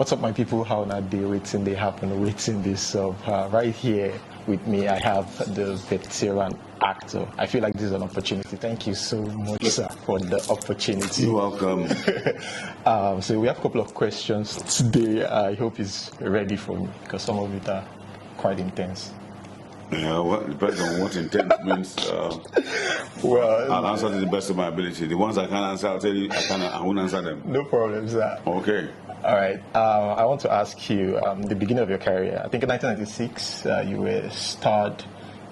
What's up, my people? How na day waiting they happen waiting this right here with me. I have the veteran actor. I feel like this is an opportunity. Thank you so much, sir, for the opportunity. You're welcome. So we have a couple of questions today. I hope he's ready for me because some of it are quite intense. Yeah, well, it depends on what intense means. Well, I'll answer to the best of my ability. The ones I can't answer, I'll tell you I won't answer them. no problem, sir. Okay. All right. I want to ask you the beginning of your career. I think in 1996 you were starred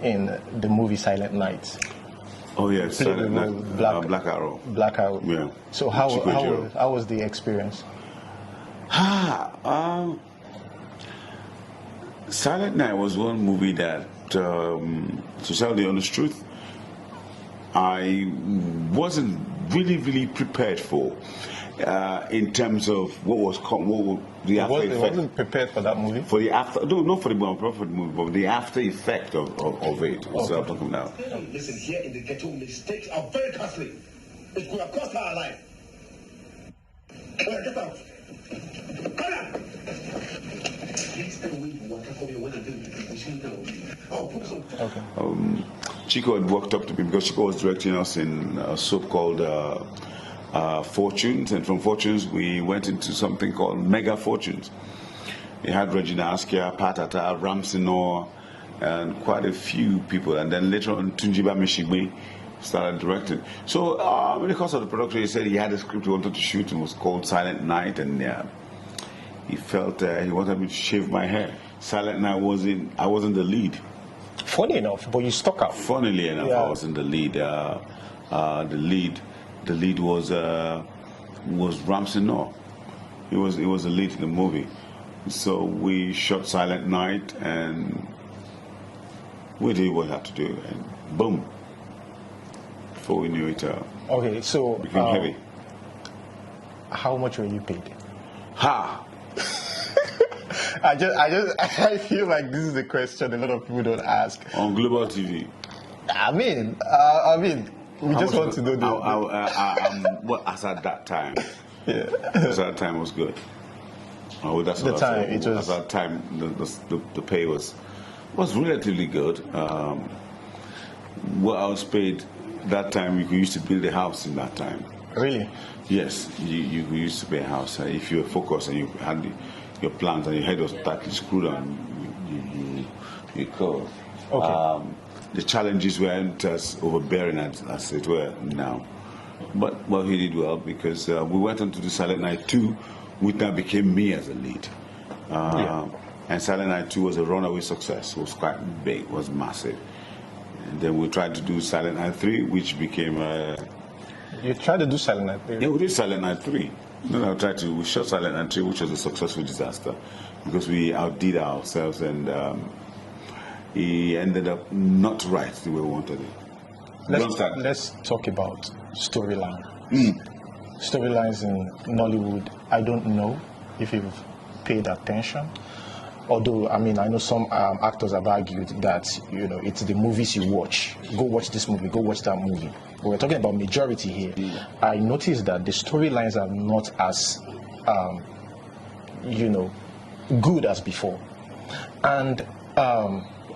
in the movie Silent Night. Oh yes, Silent Night. Black Arrow. Black Arrow. Yeah. So how was the experience? Silent Night was one movie that, to tell the honest truth, I wasn't really prepared for. In terms of what the after effect. It wasn't prepared for that movie? For the after, no, not for the movie, but the after effect of it. That's what I'm talking about. Listen, here in the ghetto, mistakes are very costly. It could have cost our life. Get out. Come on. Please tell me what Okay. Chico had walked up to me because Chico was directing us in a soap called Fortunes, and from Fortunes we went into something called Mega Fortunes. It had Regina Askia, Patata, Ramsey, and quite a few people, and then later on Tunjiba Mishigbe started directing. So in the course of the production, he said he had a script he wanted to shoot, and it was called Silent Night, and he felt he wanted me to shave my hair. Silent Night I wasn't the lead. Funny enough, but you stuck out. Funnily enough, Yeah. I wasn't the lead. The lead was Ramsey Noor. He was the lead in the movie. So we shot Silent Night and we did what we had to do, and boom! Before we knew it, Okay, so became heavy. how much were you paid? Ha! I feel like this is a question a lot of people don't ask. On Global TV. I mean, we just want to know what as at that time. Yeah. As that time was good. That's The what time, I thought. it was- At that time, the pay was relatively good. What I was paid that time, you used to build a house in that time. Really? Yes, you used to build a house. If you were focused and you had your plans and your head was tightly screwed on, you could. Okay. The challenges weren't as overbearing as it were now. But he did well because we went on to do Silent Night 2, which now became me as a lead. And Silent Night 2 was a runaway success. It was quite big, it was massive. And then we tried to do Silent Night 3, which became... You tried to do Silent Night? Yeah, we did Silent Night 3. Then we shot Silent Night 3, which was a successful disaster because we outdid ourselves, and he ended up not right the way we wanted it. Let's talk about storyline. Storylines in Nollywood, I don't know if you've paid attention. Although, I mean, I know some actors have argued that, it's the movies you watch. Go watch this movie, go watch that movie. But we're talking about majority here. I noticed that the storylines are not as, good as before. And,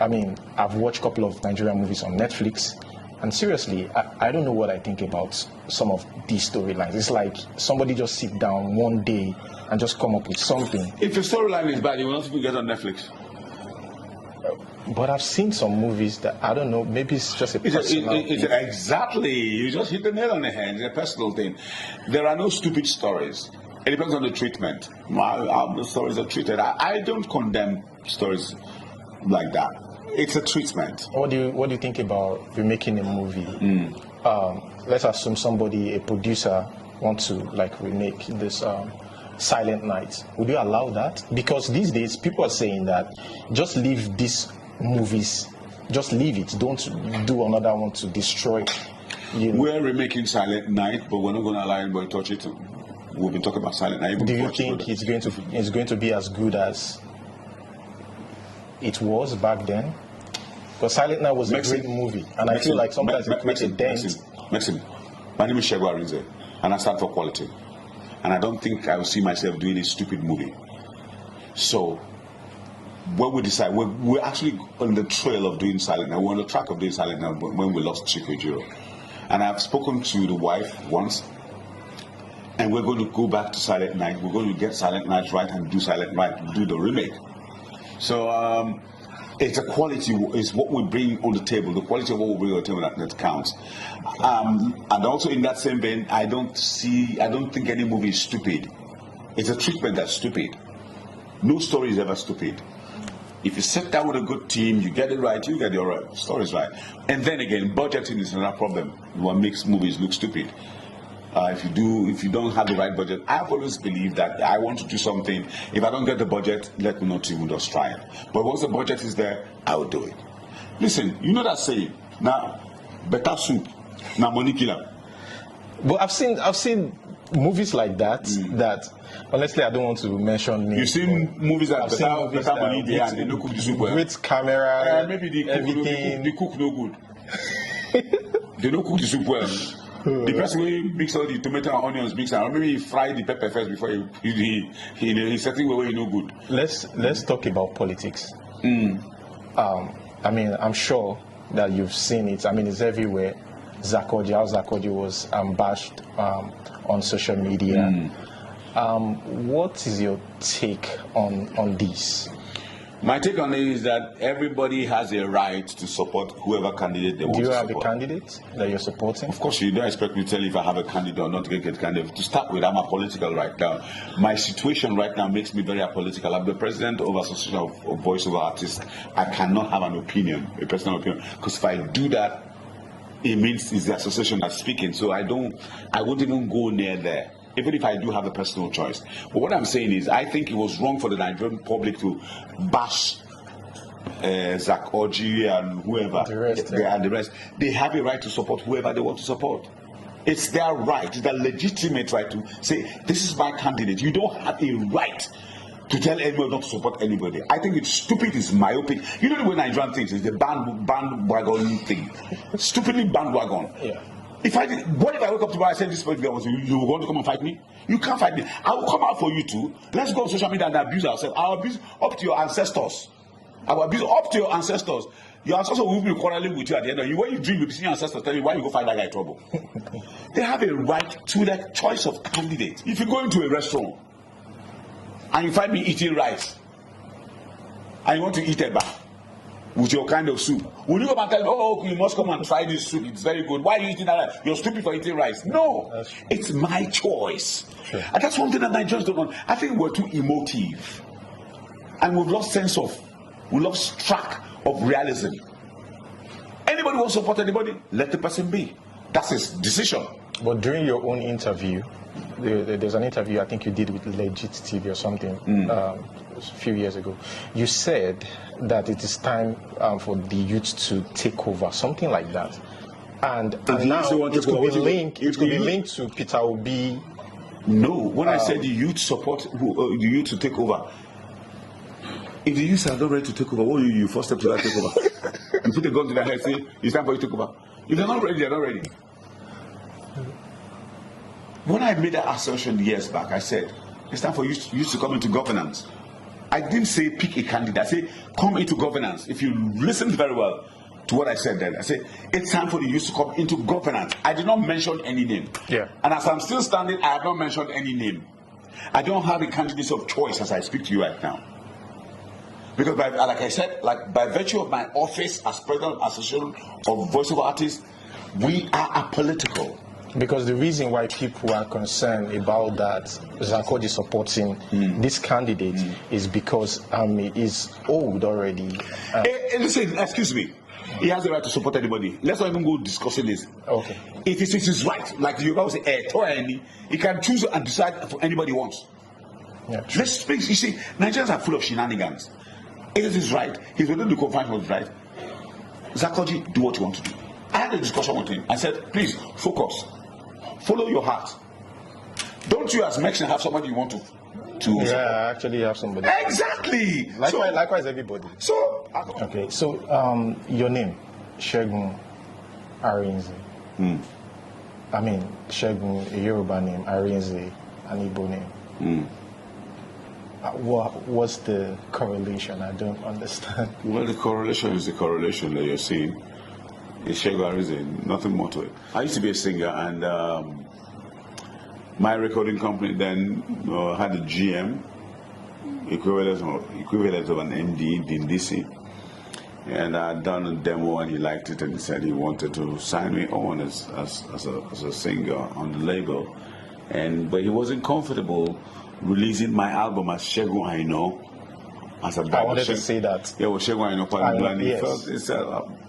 I've watched a couple of Nigerian movies on Netflix. And seriously, I don't know what I think about some of these storylines. It's like somebody just sit down one day and just come up with something. If your storyline is bad, you will not even get on Netflix. But I've seen some movies that, I don't know, maybe it's just a personal it's exactly. You just hit the nail on the head. It's a personal thing. There are no stupid stories. It depends on the treatment. How the stories are treated. I don't condemn stories like that. It's a treatment. What do you think about remaking a movie? Let's assume a producer wants to remake this Silent Night. Would you allow that? Because these days people are saying that just leave these movies, just leave it. Don't do another one to destroy. We're remaking Silent Night, but we're not going to allow anybody to touch it. We've been talking about Silent Night. Do you think it's going to be as good as it was back then? Because Silent Night was a great movie, and I feel like sometimes it makes a dent. Maxim, my name is Segun Arinze, and I stand for quality. And I don't think I will see myself doing a stupid movie. So when we decide, we're actually on the trail of doing silent night. We're on the track of doing silent night when we lost Chikojiro. And I've spoken to the wife once, and we're going to go back to silent night. We're going to get silent night right and do silent night, do the remake. So it's a quality, is what we bring on the table, the quality of what we bring on the table that counts. And also in that same vein, I don't think any movie is stupid. It's a treatment that's stupid. No story is ever stupid. If you sit down with a good team, you get it right, you get your stories right. And then again, budgeting is another problem. What makes movies look stupid. If you don't have the right budget, I've always believed that I want to do something. If I don't get the budget, let me not even just try it. But once the budget is there, I will do it. Listen, you know that saying, now better soup, now money killer. But I've seen movies like that. That honestly, I don't want to mention names. You've seen movies that better money there and they don't cook the soup well. Great camera, maybe they cook no good. They don't cook the soup well. The person who mix all the tomato and onions, or maybe he fry the pepper first before he's setting where you know good. Let's talk about politics. I mean, I'm sure that you've seen it. I mean, it's everywhere. Zack Orji was bashed on social media. What is your take on this? My take on it is that everybody has a right to support whoever candidate they want to support. Do you have a candidate that you're supporting? Of course, you don't expect me to tell you if I have a candidate or not to get a candidate. To start with, I'm apolitical right now. My situation right now makes me very apolitical. I'm the president of Association of Voiceover Artists. I cannot have an opinion, a personal opinion, because if I do that, it means it's the association that's speaking. So I won't even go near there, even if I do have a personal choice. But what I'm saying is, I think it was wrong for the Nigerian public to bash Zack Orji and whoever, the rest. They have a right to support whoever they want to support. It's their right, it's their legitimate right to say, this is my candidate. You don't have a right to tell anyone not to support anybody. I think it's stupid, it's myopic. You know the way Nigerian thinks, is the bandwagon thing. Stupidly bandwagon. Yeah. What if I wake up tomorrow and I say this person, you want to come and fight me? You can't fight me. I will come out for you too. Let's go on social media and abuse ourselves. I'll abuse up to your ancestors. I will abuse up to your ancestors. Your ancestors will be quarreling with you at the end of you. When you dream, you'll be seeing your ancestors tell you why you go find that guy trouble. They have a right to the choice of candidate. If you go into a restaurant and you find me eating rice and you want to eat a bar with your kind of soup, will you come and tell me, oh, you must come and try this soup, it's very good? Why are you eating that rice? You're stupid for eating rice. No, it's my choice. Sure. And that's one thing that Nigerians don't know. I think we're too emotive and we've lost track of realism. Anybody wants to support anybody, let the person be. That's his decision. But during your own interview, there's an interview I think you did with Legit TV or something a few years ago. You said that it is time for the youth to take over, something like that. And now it could be linked to Peter Obi. No, when I said the youth support the youth to take over, if the youth are not ready to take over, what will you first step to that take over? You put a gun to their head, say it's time for you to take over. If they're not ready, they're not ready. When I made that assertion years back, I said it's time for you to come into governance. I didn't say pick a candidate. I said come into governance. If you listened very well to what I said then, I said it's time for the youth to come into governance. I did not mention any name. Yeah. And as I'm still standing, I have not mentioned any name. I don't have a candidate of choice as I speak to you right now. Because like I said, by virtue of my office as president of the Association of Voiceover Artists, we are apolitical. Because the reason why people are concerned about that Zack Orji supporting this candidate is because he's old already. Listen, excuse me. He has the right to support anybody. Let's not even go discussing this. Okay. If it is his right, like you guys say, he can choose and decide for anybody he wants. Yeah, let's speak. You see, Nigerians are full of shenanigans. It is his right. He's within the confines of his right. Zack Orji, do what you want to do. I had a discussion with him. I said, please, focus. Follow your heart. Don't you as Mexican have somebody you want to yeah, support? I actually have somebody. Exactly. Likewise everybody. So okay, so your name, Segun Arinze. I mean, Segun, a Yoruba name, Arinze, an Igbo name. What's the correlation? I don't understand. Well, the correlation is the correlation that you're seeing. It's Segun Arinze, nothing more to it. I used to be a singer, and my recording company then had a GM, equivalent of an MD in DC. And I had done a demo, and he liked it, and he said he wanted to sign me on as a singer on the label. But he wasn't comfortable releasing my album as Segun I Know. As a I wanted to say that. Yeah, well, Segun I Know, and he yes. felt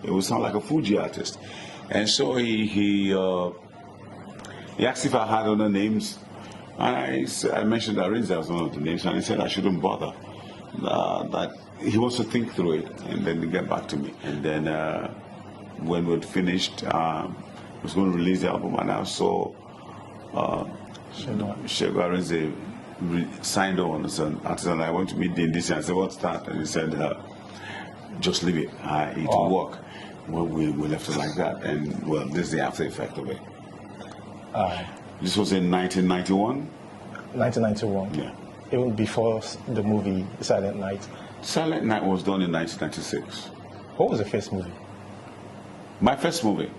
it would sound like a Fuji artist. And so he asked if I had other names. And I mentioned Arinze as one of the names, and he said I shouldn't bother. That he wants to think through it and then get back to me. And then when we'd finished, I was going to release the album, and I saw Segun Arinze signed on as an artist, and I went to meet the DC and I said, "What's that?" And he said, "Just leave it. It will work." Well, we left it like that, and well, this is the after effect of it. This was in 1991. 1991. Yeah. Even before the movie Silent Night. Silent Night was done in 1996. What was the first movie? My first movie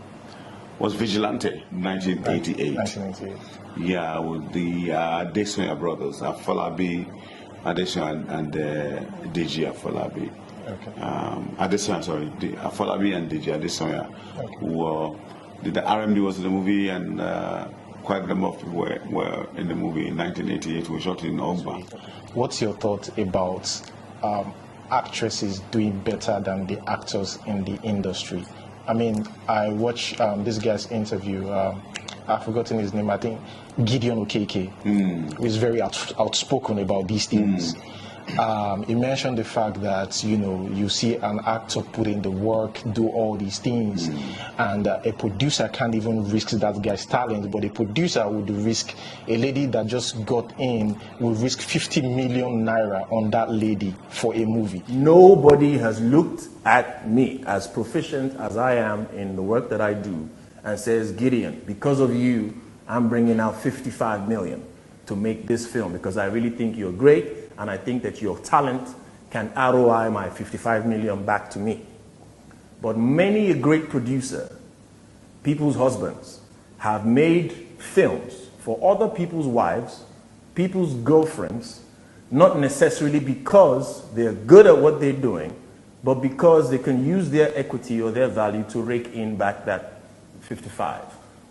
was Vigilante, 1988. 1988. Yeah, with the Adesoya brothers, Afolabi, Adesoya and Deji Afolabi. Okay. Afolabi and Deji Adesoya, Okay. who the RMD was in the movie, and quite a number of people were in the movie in 1988. We shot in Ogba. What's your thought about actresses doing better than the actors in the industry? I mean, I watched this guy's interview. I've forgotten his name. I think Gideon Okeke. He's very outspoken about these things. He mentioned the fact that you see an actor put in the work, do all these things, and a producer can't even risk that guy's talent. But a producer would risk, a lady that just got in will risk 50 million naira on that lady for a movie. Nobody has looked at me, as proficient as I am in the work that I do, and says, "Gideon, because of you, I'm bringing out 55 million to make this film because I really think you're great. And I think that your talent can ROI my 55 million back to me." But many a great producer, people's husbands, have made films for other people's wives, people's girlfriends, not necessarily because they're good at what they're doing, but because they can use their equity or their value to rake in back that 55.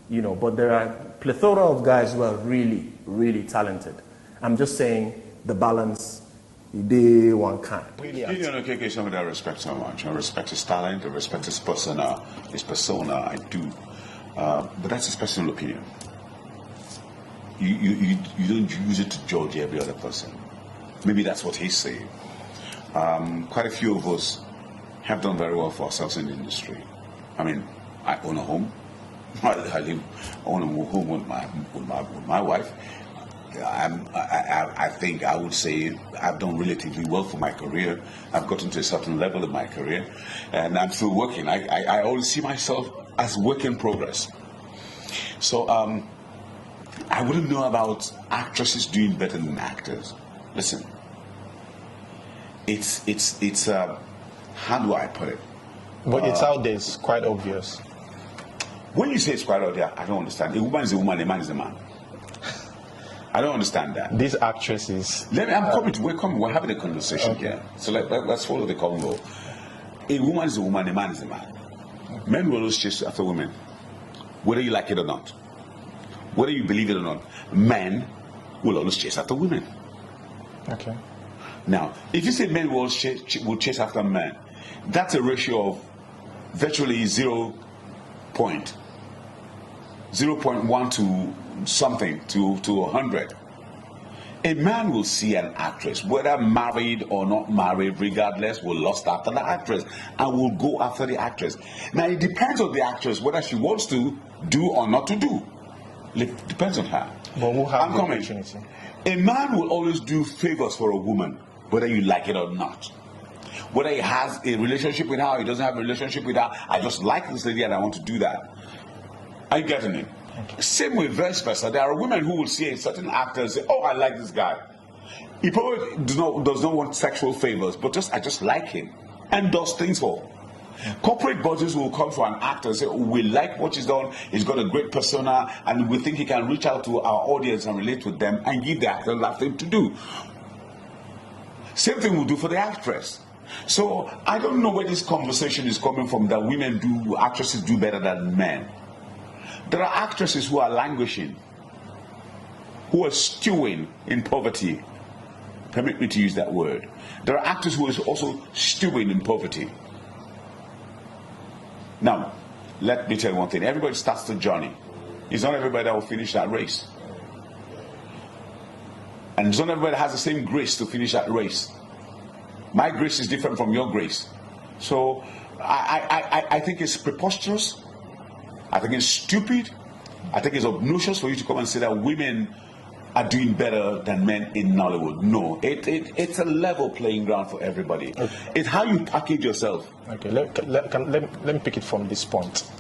But there are a plethora of guys who are really, really talented. I'm just saying, the balance, they one kind. Gideon Okeke is somebody I respect so much. I respect his talent, I respect his persona, I do. But that's his personal opinion. You don't use it to judge every other person. Maybe that's what he's saying. Quite a few of us have done very well for ourselves in the industry. I mean, I own a home. I own a home with my wife. I think I would say I've done relatively well for my career. I've gotten to a certain level in my career, and I'm still working. I always see myself as work in progress. So I wouldn't know about actresses doing better than actors. Listen, it's how do I put it? But it's out there. It's quite obvious. When you say it's quite out there, I don't understand. A woman is a woman, a man is a man. I don't understand that. These actresses. We're having a conversation here. So let's follow the convo. A woman is a woman, a man is a man. Men will always chase after women, whether you like it or not. Whether you believe it or not, men will always chase after women. Okay. Now, if you say men will chase after men, that's a ratio of virtually 0.1 to something to 100. A man will see an actress, whether married or not married, regardless, will lust after the actress and will go after the actress. Now it depends on the actress whether she wants to do or not to do. It depends on her. But we'll have the opportunity. A man will always do favors for a woman, whether you like it or not. Whether he has a relationship with her or he doesn't have a relationship with her, I just like this lady and I want to do that. Are you getting it? Okay. Same way, vice versa. There are women who will see a certain actor and say, "Oh, I like this guy," He probably does not want sexual favors, but I just like him and does things for him. Corporate bosses will come for an actor and say, oh, we like what he's done, he's got a great persona, and we think he can reach out to our audience and relate with them and give the actor that thing to do. Same thing we'll do for the actress. So I don't know where this conversation is coming from that actresses do better than men. There are actresses who are languishing, who are stewing in poverty. Permit me to use that word. There are actors who are also stewing in poverty. Now, let me tell you one thing. Everybody starts the journey. It's not everybody that will finish that race. And it's not everybody that has the same grace to finish that race. My grace is different from your grace. So I think it's preposterous. I think it's stupid. I think it's obnoxious for you to come and say that women are doing better than men in Nollywood. No, it's a level playing ground for everybody. Okay. It's how you package yourself. Okay, let me pick it from this point.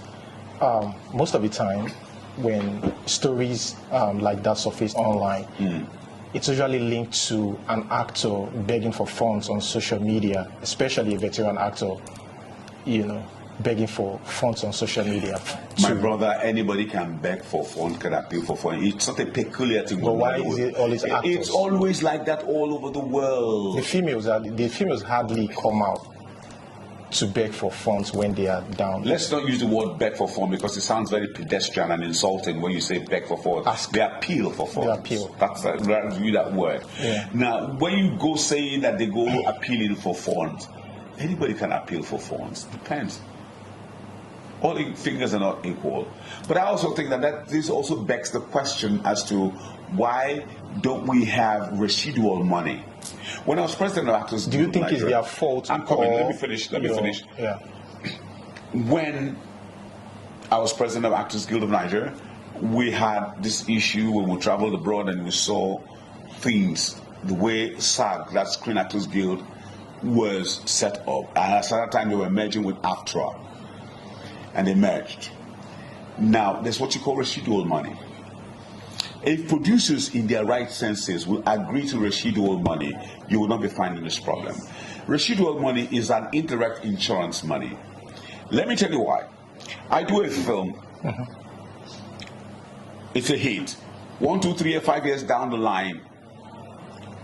Most of the time, when stories like that surface online, it's usually linked to an actor begging for funds on social media, especially a veteran actor, begging for funds on social media. My brother, anybody can beg for funds, can appeal for funds. It's not a peculiar thing. But why is it always actors? It's always like that all over the world. The females hardly come out to beg for funds when they are down. Let's not use the word beg for funds because it sounds very pedestrian and insulting when you say beg for funds. They appeal for funds. They appeal. That's that word. Yeah. Now, when you go saying that they go appealing for funds, anybody can appeal for funds. Depends. All fingers are not equal. But I also think that this also begs the question as to why don't we have residual money? When I was president of Actors Guild of Nigeria, do you think it's their fault? I'm coming. Let me finish. Yeah. When I was president of Actors Guild of Nigeria, we had this issue when we traveled abroad and we saw things, the way SAG, that Screen Actors Guild, was set up. And at that time they were merging with AFTRA. And they merged. Now, there's what you call residual money. If producers in their right senses will agree to residual money, you will not be finding this problem. Residual money is an indirect insurance money. Let me tell you why. I do a film. It's a hit. 1, 2, 3, 5 years down the line,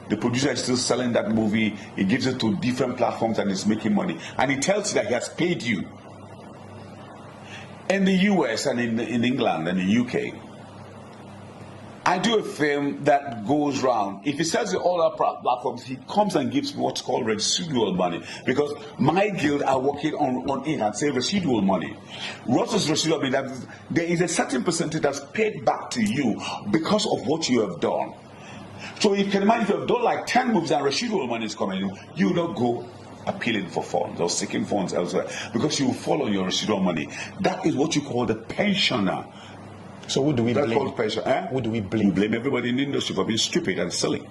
the producer is still selling that movie. He gives it to different platforms and is making money. And he tells you that he has paid you. In the US and in England and the UK, I do a film that goes round. If he sells it all our platforms, he comes and gives me what's called residual money. Because my guild are working on it and say residual money. What is residual money? That there is a certain percentage that's paid back to you because of what you have done. So you can imagine if you have done like 10 movies and residual money is coming in, you don't go appealing for funds or seeking funds elsewhere because you follow your residual money. That is what you call the pensioner. So who do we blame? Who do we blame? We blame everybody in the industry for being stupid and silly.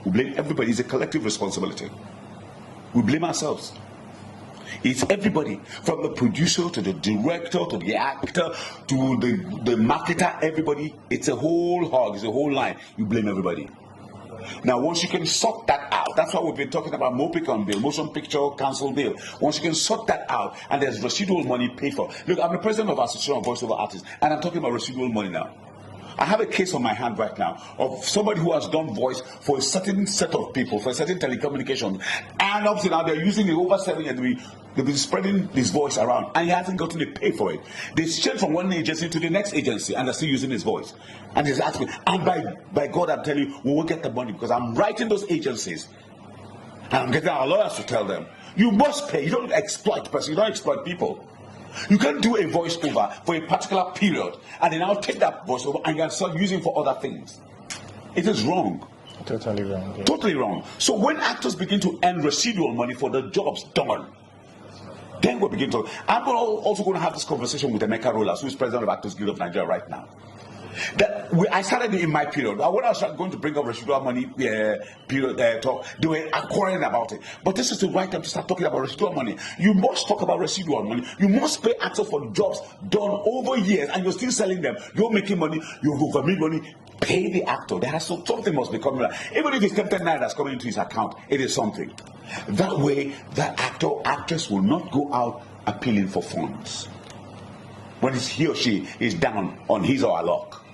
We blame everybody. It's a collective responsibility. We blame ourselves. It's everybody, from the producer to the director to the actor to the marketer, everybody. It's a whole hog, it's a whole line. You blame everybody. Now, once you can sort that out, that's why we've been talking about MOPICON bill, Motion Picture Council bill. Once you can sort that out, and there's residual money paid for. Look, I'm the president of Association of Voiceover Artists, and I'm talking about residual money now. I have a case on my hand right now of somebody who has done voice for a certain set of people, for a certain telecommunications, and up to now they're using it over 7 years. They've been spreading this voice around, and he hasn't gotten a pay for it. They changed from one agency to the next agency, and they're still using his voice. And he's asking, and by God, I'm telling you, we won't get the money because I'm writing those agencies, and I'm getting our lawyers to tell them, you must pay. You don't exploit person. You don't exploit people. You can't do a voiceover for a particular period, and then I'll take that voiceover and you can start using for other things. It is wrong. Totally wrong. Yeah. Totally wrong. So when actors begin to earn residual money for the jobs done, then we'll begin to. I'm also going to have this conversation with Emeka Rollers, who is president of Actors Guild of Nigeria right now. I started it in my period. When I was going to bring up residual money period talk, they were quarreling about it. But this is the right time to start talking about residual money. You must talk about residual money. You must pay actors for jobs done over years, and you're still selling them. You're making money. You've made money. Pay the actor. There has something must be coming. Even if it's 10 naira that's coming into his account, it is something. That way, that actress will not go out appealing for funds when he or she is down on his or her luck.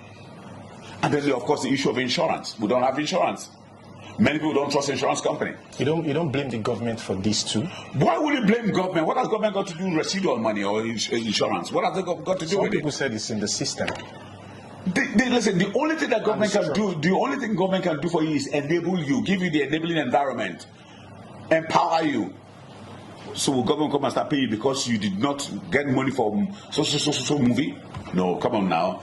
And then, of course, the issue of insurance. We don't have insurance. Many people don't trust insurance company. You don't blame the government for this too? Why would you blame government? What has government got to do with residual money or insurance? What has they got to do with it? Some people said it's in the system. Listen, the only thing that government can do, the only thing government can do for you is enable you, give you the enabling environment, empower you. So will government come and start paying you because you did not get money from so movie? No, come on now.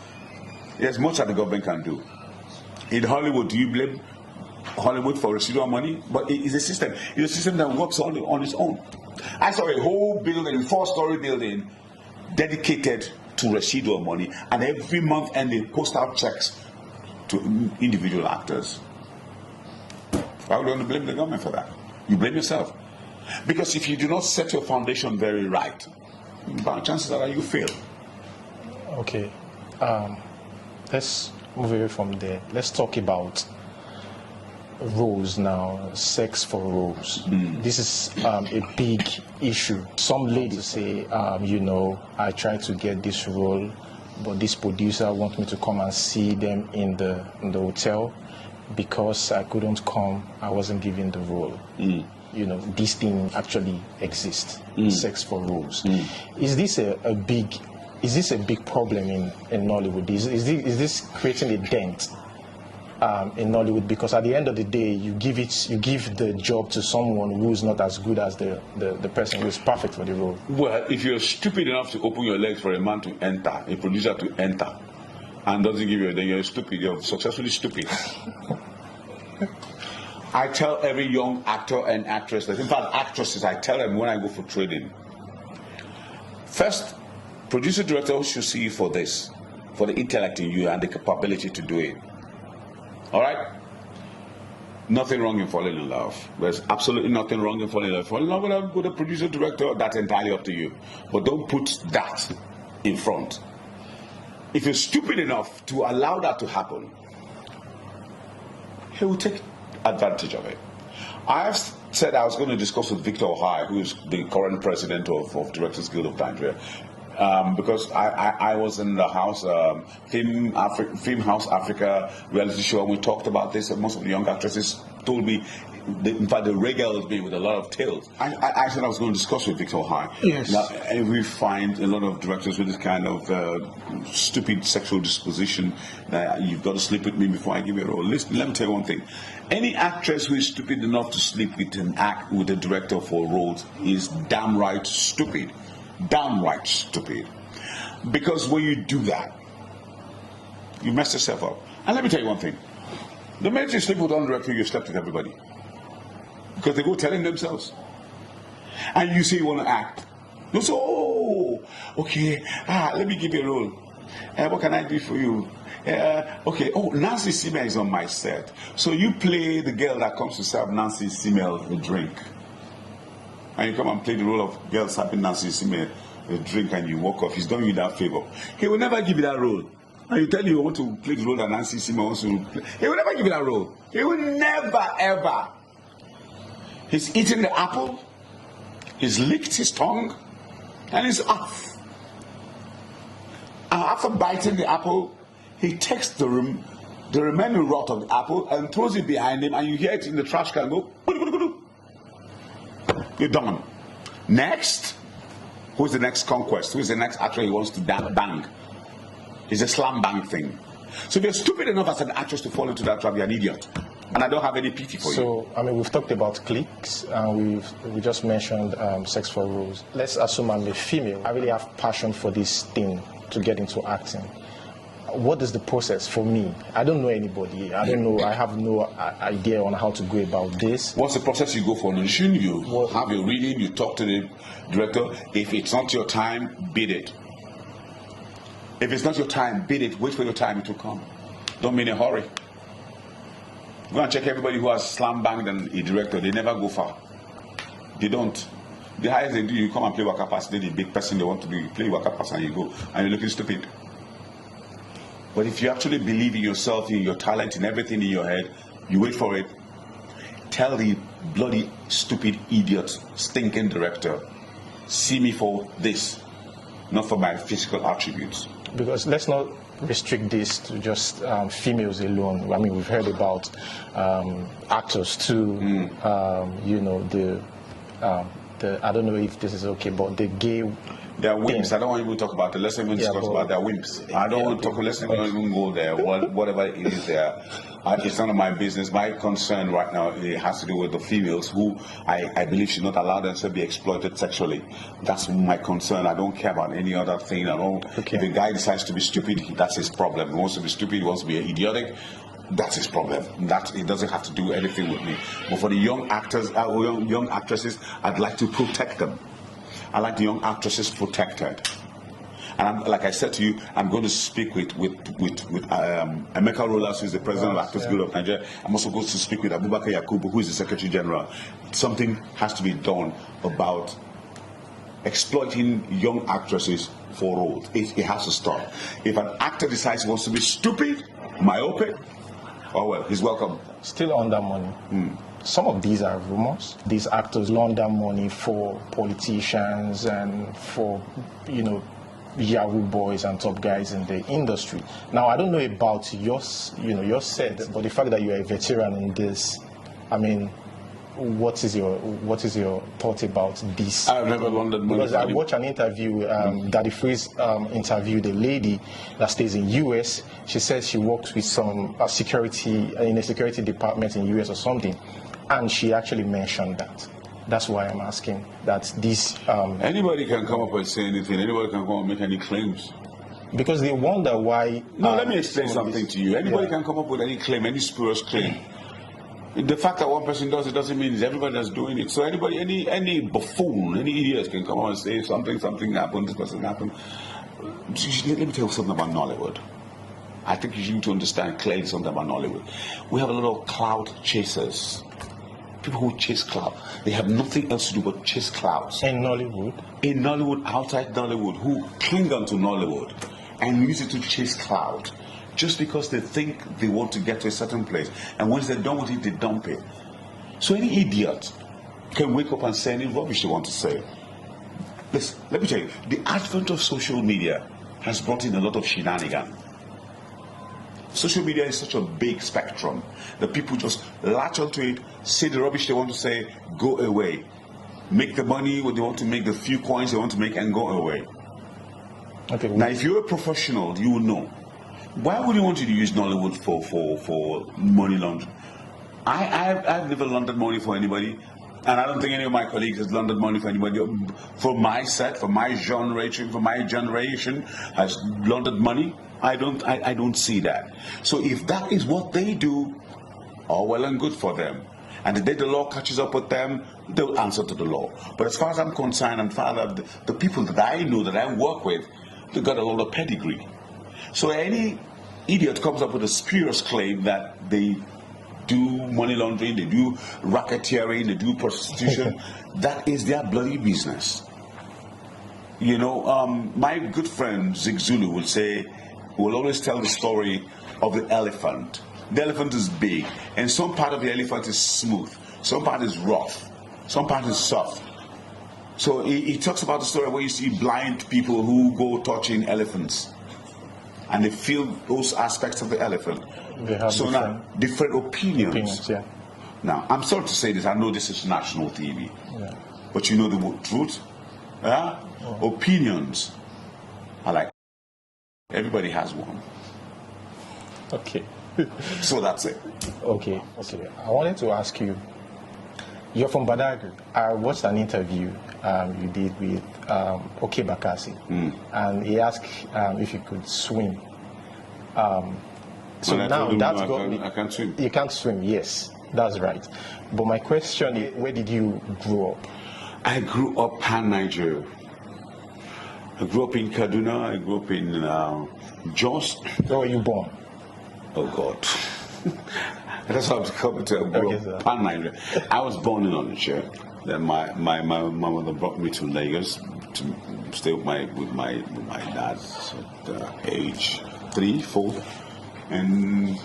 There's much that the government can do. In Hollywood, do you blame Hollywood for residual money? But it's a system. It's a system that works on its own. I saw a whole building, a 4-story building, dedicated to residual money, and every month and they post out checks to individual actors. Why would you want to blame the government for that? You blame yourself. Because if you do not set your foundation very right, chances are you fail. Okay. Let's move away from there. Let's talk about roles now, sex for roles. This is a big issue. Some ladies say, I tried to get this role, but this producer wants me to come and see them in the hotel because I couldn't come, I wasn't given the role. This thing actually exists, sex for roles. Is this a big problem in Nollywood? Is this creating a dent in Nollywood? Because at the end of the day, you give the job to someone who's not as good as the person who is perfect for the role. Well, if you're stupid enough to open your legs for a man to enter, a producer to enter, and doesn't give you, then you're stupid. You're successfully stupid. I tell every young actor and actress that, in fact, actresses, I tell them when I go for training, first, producer director should see you for this, for the intellect in you and the capability to do it. All right? Nothing wrong in falling in love. There's absolutely nothing wrong in falling in love. Fall in love with a producer director, that's entirely up to you. But don't put that in front. If you're stupid enough to allow that to happen, he will take advantage of it. I have said I was going to discuss with Victor Ohai, who is the current president of Directors Guild of Nigeria, because I was in the house, Film House Africa reality show, and we talked about this, and most of the young actresses told me, in fact, they regaled me with a lot of tales. I said I was going to discuss with Victor Ohai. Yes. Now, we find a lot of directors with this kind of stupid sexual disposition that you've got to sleep with me before I give you a role. Listen, let me tell you one thing. Any actress who is stupid enough to sleep with a director for roles is damn right stupid. Downright stupid. Because when you do that, you mess yourself up. And let me tell you one thing. The minute you sleep with one director, you slept with everybody. Because they go telling themselves. And you say you want to act. They say, oh, okay, let me give you a role. What can I do for you? Okay, oh, Nancy Simel is on my set. So you play the girl that comes to serve Nancy Simel a drink. And you come and play the role of girl serving Nancy Simel a drink and you walk off. He's done you that favor. He will never give you that role. And you tell you want to play the role that Nancy Simel wants to play. He will never give you that role. He will never, ever. He's eaten the apple. He's licked his tongue. And he's off. And after biting the apple, he takes the remaining rot of the apple and throws it behind him, and you hear it in the trash can go, you're done. Next, who's the next conquest? Who's the next actor he wants to bang? It's a slam bang thing. So if you're stupid enough as an actress to fall into that trap, you're an idiot. And I don't have any pity for you. So, I mean, we've talked about cliques, and we just mentioned sex for roles. Let's assume I'm a female. I really have passion for this thing to get into acting. What is the process for me? I don't know anybody. I don't know. I have no idea on how to go about this. What's the process you go for an audition? You have your reading, you talk to the director. If it's not your time, bid it. If it's not your time, bid it. Wait for your time to come. Don't be in a hurry. Go and check everybody who has slam banged and a director. They never go far. They don't. The highest they do, you come and play waka pass. They're the big person they want to do. You play waka pass and you go. And you're looking stupid. But if you actually believe in yourself, in your talent, in everything in your head, you wait for it. Tell the bloody, stupid, idiot, stinking director, see me for this, not for my physical attributes. Because let's not restrict this to just females alone. I mean, we've heard about actors too. You know, the I don't know if this is okay, but the gay. They are wimps. I don't want you to talk about it. Let's even discuss about their wimps. I don't want to talk. Let's not even go there. Whatever it is there, it's none of my business. My concern right now, it has to do with the females who I believe should not allow themselves to be exploited sexually. That's my concern. I don't care about any other thing. I don't. Okay. If a guy decides to be stupid, that's his problem. He wants to be stupid. He wants to be idiotic. That's his problem. That it doesn't have to do anything with me. But for the young actors, young actresses, I'd like to protect them. I like the young actresses protected. And like I said to you, I'm going to speak with Emeka Rollas, who is the president of Actors Guild of Nigeria. I'm also going to speak with Abubakar Yakubu, who is the Secretary General. Something has to be done about exploiting young actresses for roles. It has to stop. If an actor decides he wants to be stupid, myopic, oh well, he's welcome. Still on that money. Some of these are rumors. These actors launder money for politicians and for, you know, Yahoo boys and top guys in the industry. Now, I don't know about your set, but the fact that you're a veteran in this, I mean, what is your thought about this? I've never laundered money. Because I watched an interview, Daddy Freeze interviewed a lady that stays in US. She says she works with some security in a security department in US or something, and she actually mentioned that. That's why I'm asking that this. Anybody can come up and say anything. Anybody can come up and make any claims. Because they wonder why. No, let me explain something to you. Anybody can come up with any claim, any spurious claim. The fact that one person does it doesn't mean it's everybody that's doing it. So anybody, any buffoon, any idiot can come on and say something happened, this person happened. Let me tell you something about Nollywood. I think you need to understand clearly something about Nollywood. We have a lot of cloud chasers. People who chase cloud. They have nothing else to do but chase clouds. In Nollywood? In Nollywood, outside Nollywood, who cling on to Nollywood and use it to chase cloud. Just because they think they want to get to a certain place. And once they're done with it, they dump it. So any idiot can wake up and say any rubbish they want to say. Listen, let me tell you, the advent of social media has brought in a lot of shenanigans. Social media is such a big spectrum that people just latch onto it, say the rubbish they want to say, go away. Make the money what they want to make, the few coins they want to make, and go away. Okay. Now, if you're a professional, you will know. Why would you want to use Nollywood for money laundering? I've never laundered money for anybody, and I don't think any of my colleagues has laundered money for anybody. For my set, for my generation, has laundered money. I don't see that. So if that is what they do, all well and good for them. And the day the law catches up with them, they'll answer to the law. But as far as I'm concerned, and far the people that I know, that I work with, they got a lot of pedigree. So any idiot comes up with a spurious claim that they do money laundering, they do racketeering, they do prostitution, that is their bloody business. You know, my good friend Zig will always tell the story of the elephant. The elephant is big, and some part of the elephant is smooth, some part is rough, some part is soft. So he talks about the story where you see blind people who go touching elephants, and they feel those aspects of the elephant. They have different opinions. Yeah. Now, I'm sorry to say this, I know this is national TV, Yeah. but you know the truth. Yeah? Oh. Opinions are like, everybody has one. Okay. So that's it. Okay. I wanted to ask you, you're from Badagry. I watched an interview you did with Oke Bakassi, and he asked if you could swim. So now that's I can't swim. You can't swim, yes, that's right. But my question is, where did you grow up? I grew up pan-Nigeria. I grew up in Kaduna, I grew up in Jos. Where were you born? Oh God. That's how I'm coming to. I grew up pan-Nigeria. I was born in Onitsha. Then my mother brought me to Lagos to stay with my dad's age 3, 4, and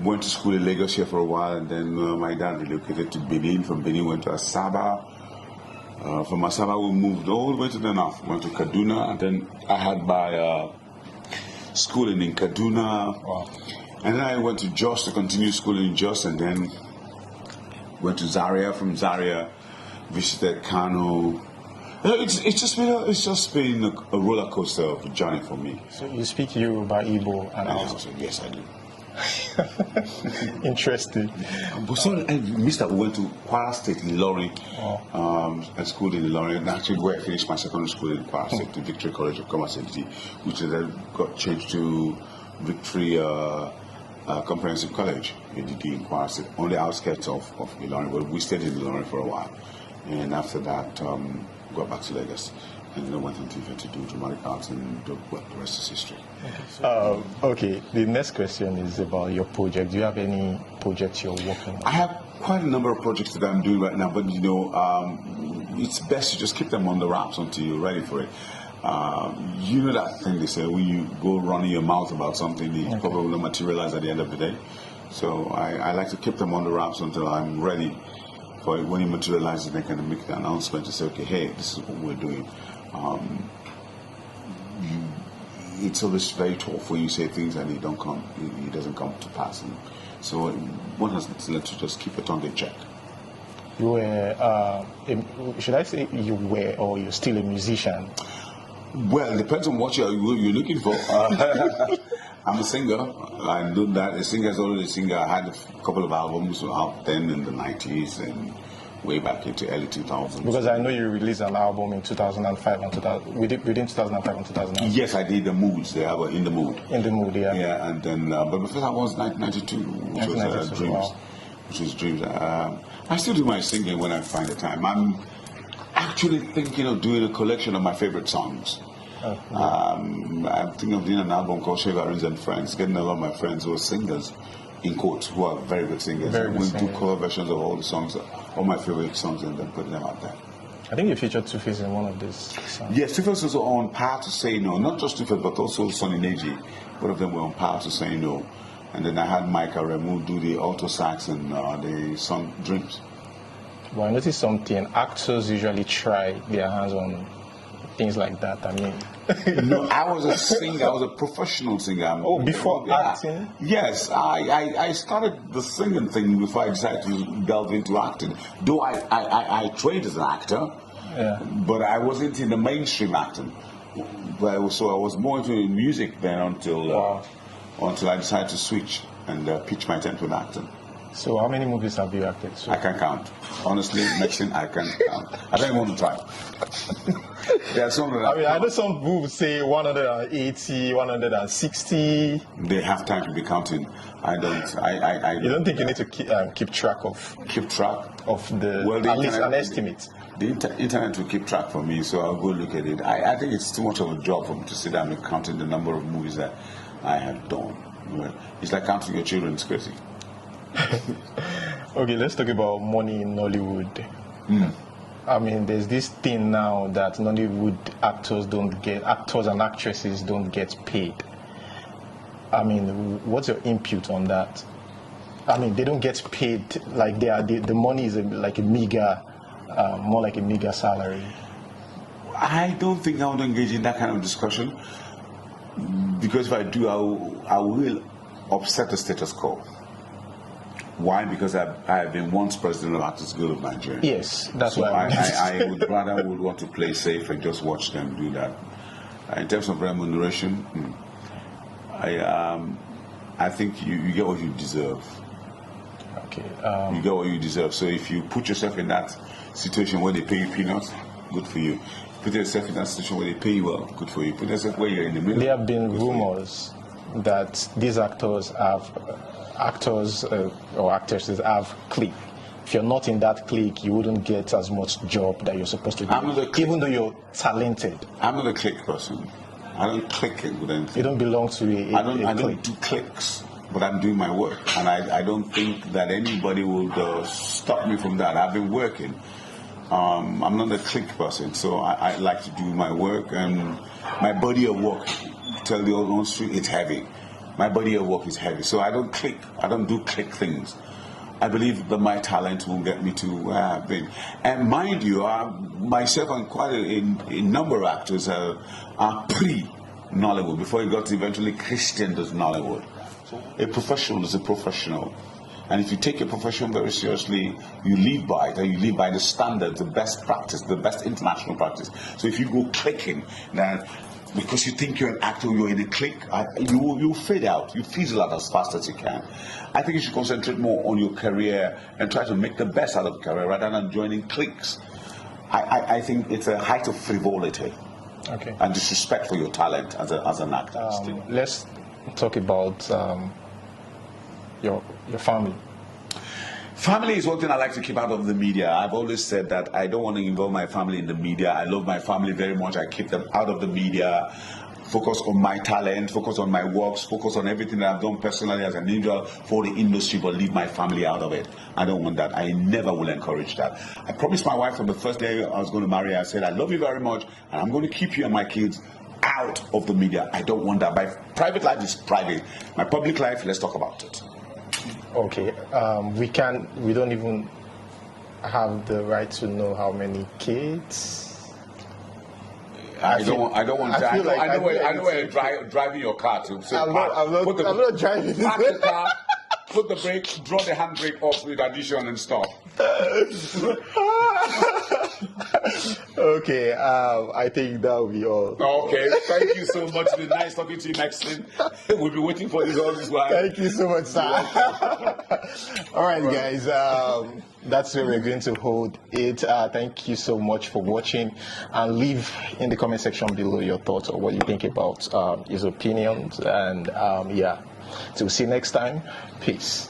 went to school in Lagos here for a while, and then my dad relocated to Benin. From Benin, went to Asaba. From Asaba, we moved all the way to the north. Went to Kaduna, and then I had my schooling in Kaduna. Wow. And then I went to Jos to continue schooling in Jos, and then went to Zaria. From Zaria, visited Kano. It's just been a roller coaster of a journey for me. So you speak Yoruba, Igbo, and Hausa? Yes, I do. Interesting. But sorry, I missed that. We went to Kwara State in Ilorin, and schooled in Ilorin. Actually, where I finished my secondary school in Kwara State, the Victory College of Commerce and City, which then got changed to Victory Comprehensive College, ADD in Kwara State, on the outskirts of Ilorin. But we stayed in Ilorin for a while, and after that, got back to Lagos. And then I went into to do dramatic arts, and the rest is history. Okay, the next question is about your project. Do you have any projects you're working on? I have quite a number of projects that I'm doing right now, but it's best to just keep them on the wraps until you're ready for it. You know that thing they say, when you go running your mouth about something, it probably will materialize at the end of the day. So I like to keep them on the wraps until I'm ready for it. When it materializes, they can make the announcement to say, okay, hey, this is what we're doing. It's always very tough when you say things and it doesn't come to pass. And so one has to learn to just keep it on the check. You were, should I say you were, or you're still a musician? Well, it depends on what you're looking for. I'm a singer. I do that. A singer is always a singer. I had a couple of albums out then in the 90s and way back into early 2000s. Because I know you released an album in 2005 and within 2005 and 2009. Yes, I did. The Moods. They have In the Mood. In the Mood, yeah. Yeah, and then, but the first album was 1992, which was Dreams. Wow. Which is Dreams. I still do my singing when I find the time. I'm actually thinking of doing a collection of my favorite songs. I'm thinking of doing an album called Arinze and Friends, getting a lot of my friends who are singers, in quotes, who are very good singers. We'll do cover versions of all the songs, all my favorite songs, and then put them out there. I think you featured Two-Face in one of these songs. Yes, Two-Face was on Power to Say No. Not just Two-Face, but also Sonny Neji. Both of them were on Power to Say No. And then I had Micah Remu do the alto sax and the song Dreams. Well, I noticed something. Actors usually try their hands on things like that. I mean, no, I was a singer. I was a professional singer. Before acting? Yes, I started the singing thing before I decided to delve into acting. Though I trained as an actor, but I wasn't in the mainstream acting. So I was more into music then until I decided to switch and pitch my tent with acting. So how many movies have you acted? I can't count. Honestly, Mexican, I can't count. I don't want to try. Yeah, I know some movies say 180, 160. They have time to be counting. I don't. You don't think you need to keep track of? Keep track of at least an estimate. The internet will keep track for me, so I'll go look at it. I think it's too much of a job for me to sit down and counting the number of movies that I have done. It's like counting your children. It's crazy. Okay, let's talk about money in Nollywood. I mean, there's this thing now that Nollywood actors and actresses don't get paid. I mean, what's your input on that? I mean, they don't get paid like the money is like a meager, more like a meager salary. I don't think I want to engage in that kind of discussion, because if I do, I will upset the status quo. Why? Because I have been once president of Actors Guild of Nigeria. Yes, that's so why I would rather want to play safe and just watch them do that. In terms of remuneration, I think you get what you deserve. Okay. You get what you deserve. So if you put yourself in that situation where they pay you peanuts, good for you. Put yourself in that situation where they pay you well, good for you. Put yourself where you're in the middle. There have been rumors that these actors or actresses have clique. If you're not in that clique, you wouldn't get as much job that you're supposed to do, even though you're talented. I'm not a clique person. I don't click with anything. You don't belong to a I don't do cliques, but I'm doing my work, and I don't think that anybody would stop me from that. I've been working. I'm not a clique person, so I like to do my work, and my body of work, tell the old street, it's heavy. My body of work is heavy, so I don't click. I don't do click things. I believe that my talent will get me to where I've been. And mind you, myself and quite a number of actors are pre-Nollywood, before it got eventually Christian does Nollywood. A professional is a professional. And if you take your profession very seriously, you live by it, and you live by the standards, the best practice, the best international practice. So if you go clicking, then because you think you're an actor, you're in a clique, you fade out, you fizzle out as fast as you can. I think you should concentrate more on your career and try to make the best out of the career rather than joining cliques. I think it's a height of frivolity and disrespect for your talent as an actor. Let's talk about your family. Family is one thing I like to keep out of the media. I've always said that I don't want to involve my family in the media. I love my family very much. I keep them out of the media. Focus on my talent, focus on my works, focus on everything that I've done personally as an individual for the industry, but leave my family out of it. I don't want that. I never will encourage that. I promised my wife from the first day I was going to marry her, I said, I love you very much, and I'm going to keep you and my kids out of the media. I don't want that. My private life is private. My public life, let's talk about it. Okay, we don't even have the right to know how many kids. I know where you're driving your car to. So I'm not driving. Park the car, put the brake, draw the handbrake off with addition and stop. Okay, I think that will be all. Okay, thank you so much. It's been nice talking to you, Maxine. We'll be waiting for this all this while. Thank you so much, sir. All right, guys. That's where we're going to hold it. Thank you so much for watching, and leave in the comment section below your thoughts or what you think about his opinions. And yeah, till see you next time. Peace.